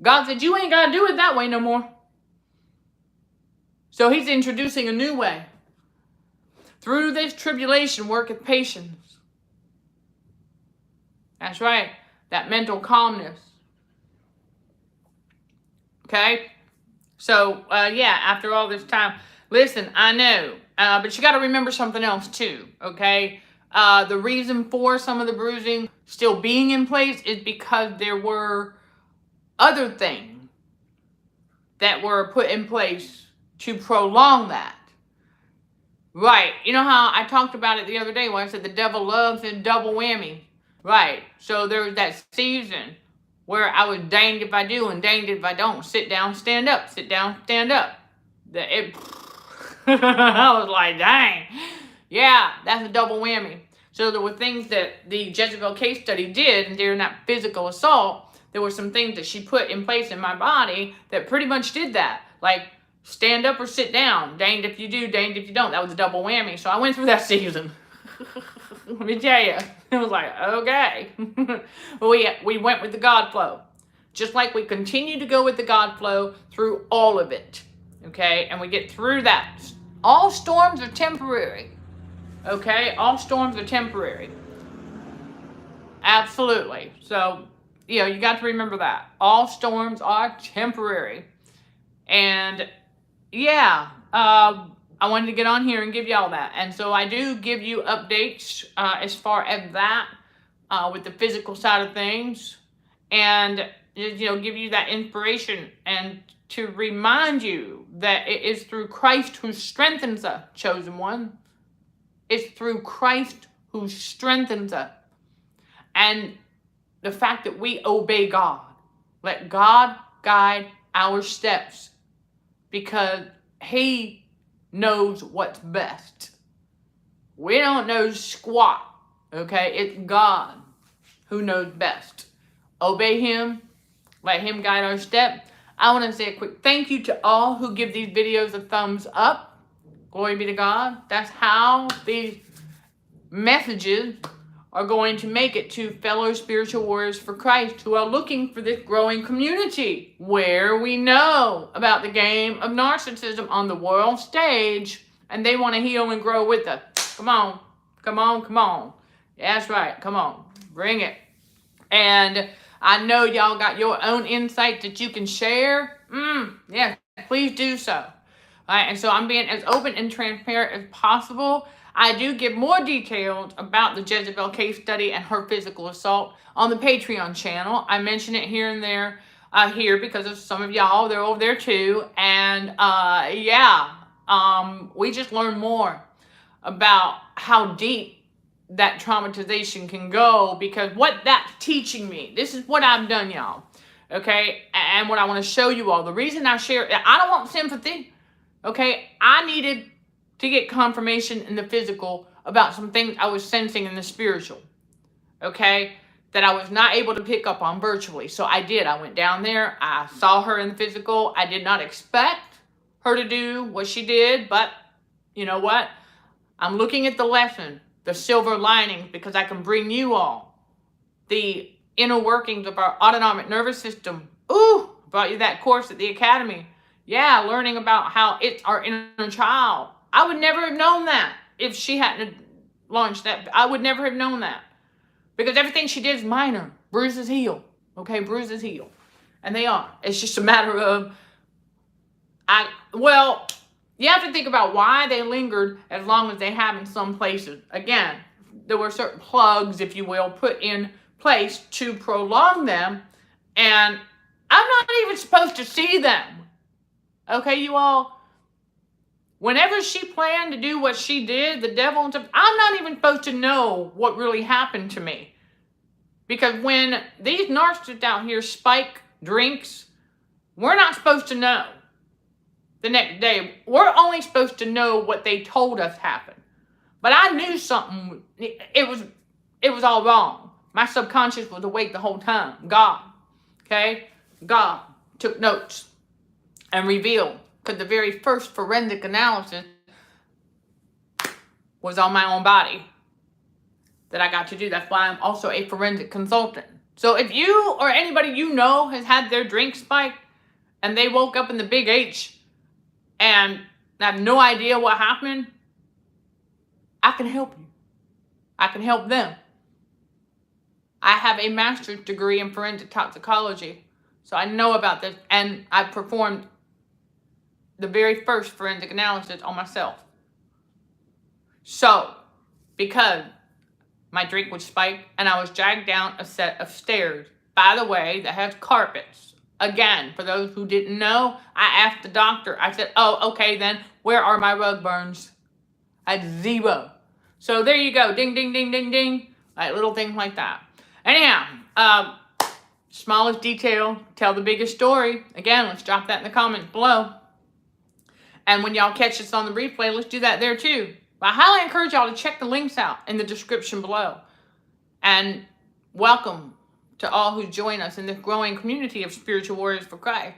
God said, you ain't got to do it that way no more. So he's introducing a new way. Through this tribulation worketh patience. That's right. That mental calmness. Okay? So, yeah, after all this time, listen, I know, but you got to remember something else too, okay? The reason for some of the bruising still being in place is because there were other things that were put in place to prolong that. Right. You know how I talked about it the other day when I said the devil loves his double whammy? Right. So there was that season where I was danged if I do and danged if I don't. Sit down, stand up. Sit down, stand up. I was like, dang. Yeah, that's a double whammy. So there were things that the Jezebel case study did, and during that physical assault, there were some things that she put in place in my body that pretty much did that. Like, stand up or sit down. Danged if you do, danged if you don't. That was a double whammy. So I went through that season. Let me tell you. It was like, okay. we went with the God flow. Just like we continue to go with the God flow through all of it. Okay? And we get through that. All storms are temporary. Okay? All storms are temporary. Absolutely. So, you got to remember that. All storms are temporary. And, yeah, I wanted to get on here and give you all that. And so I do give you updates as far as that with the physical side of things. And, give you that inspiration and to remind you that it is through Christ who strengthens us, chosen one. It's through Christ who strengthens us. And the fact that we obey God. Let God guide our steps because he knows what's best. We don't know squat, okay? It's God who knows best. Obey him. Let him guide our step. I want to say a quick thank you to all who give these videos a thumbs up. Glory be to God. That's how these messages are going to make it to fellow spiritual warriors for Christ who are looking for this growing community where we know about the game of narcissism on the world stage and they want to heal and grow with us. Come on. Come on. Come on. That's right. Come on. Bring it. And I know y'all got your own insight that you can share. Yeah, please do so. All right, and so I'm being as open and transparent as possible. I do give more details about the Jezebel case study and her physical assault on the Patreon channel. I mention it here and there here because of some of y'all. They're over there too. And we just learn more about how deep that traumatization can go because what that's teaching me, this is what I've done, y'all. Okay? And what I want to show you all. The reason I share, I don't want sympathy. Okay? I needed to get confirmation in the physical about some things I was sensing in the spiritual. Okay? That I was not able to pick up on virtually. So I did. I went down there. I saw her in the physical. I did not expect her to do what she did. But you know what? I'm looking at the lesson, the silver linings, because I can bring you all the inner workings of our autonomic nervous system. Ooh, brought you that course at the academy. Yeah, learning about how it's our inner child. I would never have known that if she hadn't launched that. I would never have known that. Because everything she did is minor. Bruises heal. Okay, bruises heal. And they are. It's just a matter of, you have to think about why they lingered as long as they have in some places. Again, there were certain plugs, if you will, put in place to prolong them. And I'm not even supposed to see them. Okay, you all? Whenever she planned to do what she did, the devil and stuff, I'm not even supposed to know what really happened to me. Because when these narcissists out here spike drinks, we're not supposed to know. The next day, we're only supposed to know what they told us happened. But I knew something, it was all wrong. My subconscious was awake the whole time. God, okay? God took notes and revealed Because the very first forensic analysis was on my own body that I got to do. That's why I'm also a forensic consultant. So if you or anybody you know has had their drink spiked and they woke up in the big H and have no idea what happened, I can help you. I can help them. I have a master's degree in forensic toxicology, so I know about this, and I performed the very first forensic analysis on myself. So, because my drink was spiked and I was dragged down a set of stairs, by the way, that has carpets. Again, for those who didn't know, I asked the doctor, I said, oh, okay, then where are my rug burns? I had 0. So there you go, ding, ding, ding, ding, ding, like little things like that. Anyhow, smallest detail, tell the biggest story. Again, let's drop that in the comments below. And when y'all catch us on the replay, let's do that there too. I highly encourage y'all to check the links out in the description below. And welcome to all who join us in this growing community of spiritual warriors for Christ.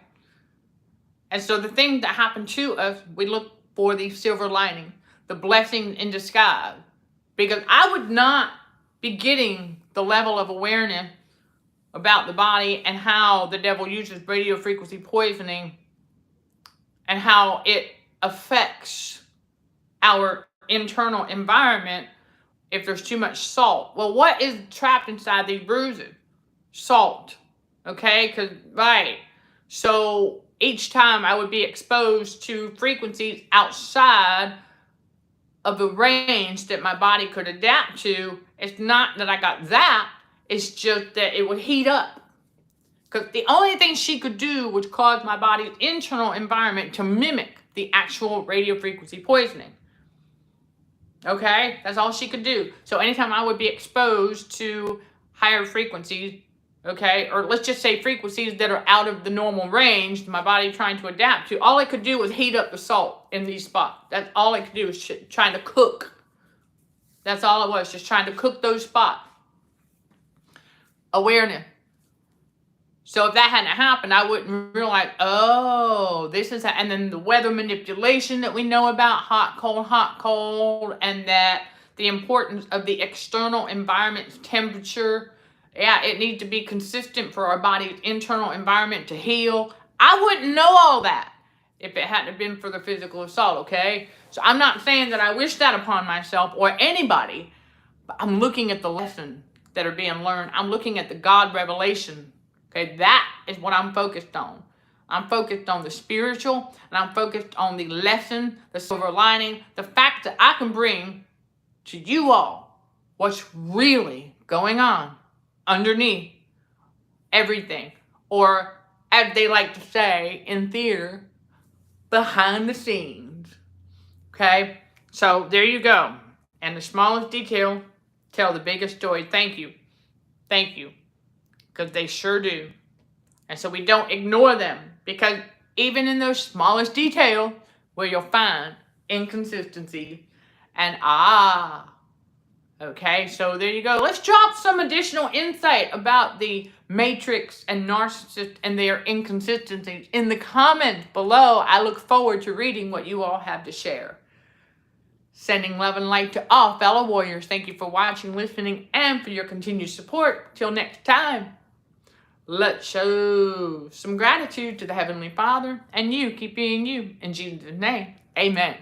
And so the thing that happened to us, we look for the silver lining, the blessing in disguise. Because I would not be getting the level of awareness about the body and how the devil uses radio frequency poisoning and how it affects our internal environment if there's too much salt. Well, what is trapped inside these bruises? Salt. Okay? Right. So each time I would be exposed to frequencies outside of the range that my body could adapt to, it's not that I got that, it's just that it would heat up. Because the only thing she could do was cause my body's internal environment to mimic the actual radio frequency poisoning. Okay? That's all she could do. So anytime I would be exposed to higher frequencies, okay, or let's just say frequencies that are out of the normal range, my body trying to adapt to, all it could do was heat up the salt in these spots. That's all it could do, was trying to cook. That's all it was, just trying to cook those spots. Awareness. So if that hadn't happened, I wouldn't realize, oh, this is, and then the weather manipulation that we know about, hot, cold, and that the importance of the external environment's temperature. Yeah, it needs to be consistent for our body's internal environment to heal. I wouldn't know all that if it hadn't been for the physical assault, okay? So I'm not saying that I wish that upon myself or anybody, but I'm looking at the lessons that are being learned. I'm looking at the God revelation. Okay, that is what I'm focused on. I'm focused on the spiritual, and I'm focused on the lesson, the silver lining, the fact that I can bring to you all what's really going on underneath everything. Or, as they like to say in theater, behind the scenes. Okay, so there you go. And the smallest detail tell the biggest story. Thank you. Thank you. Because they sure do. And so we don't ignore them. Because even in those smallest details, where you'll find inconsistencies. And okay, so there you go. Let's drop some additional insight about the Matrix and Narcissist and their inconsistencies in the comments below. I look forward to reading what you all have to share. Sending love and light to all fellow warriors. Thank you for watching, listening, and for your continued support. Till next time. Let's show some gratitude to the Heavenly Father, and you keep being you. In Jesus' name, amen.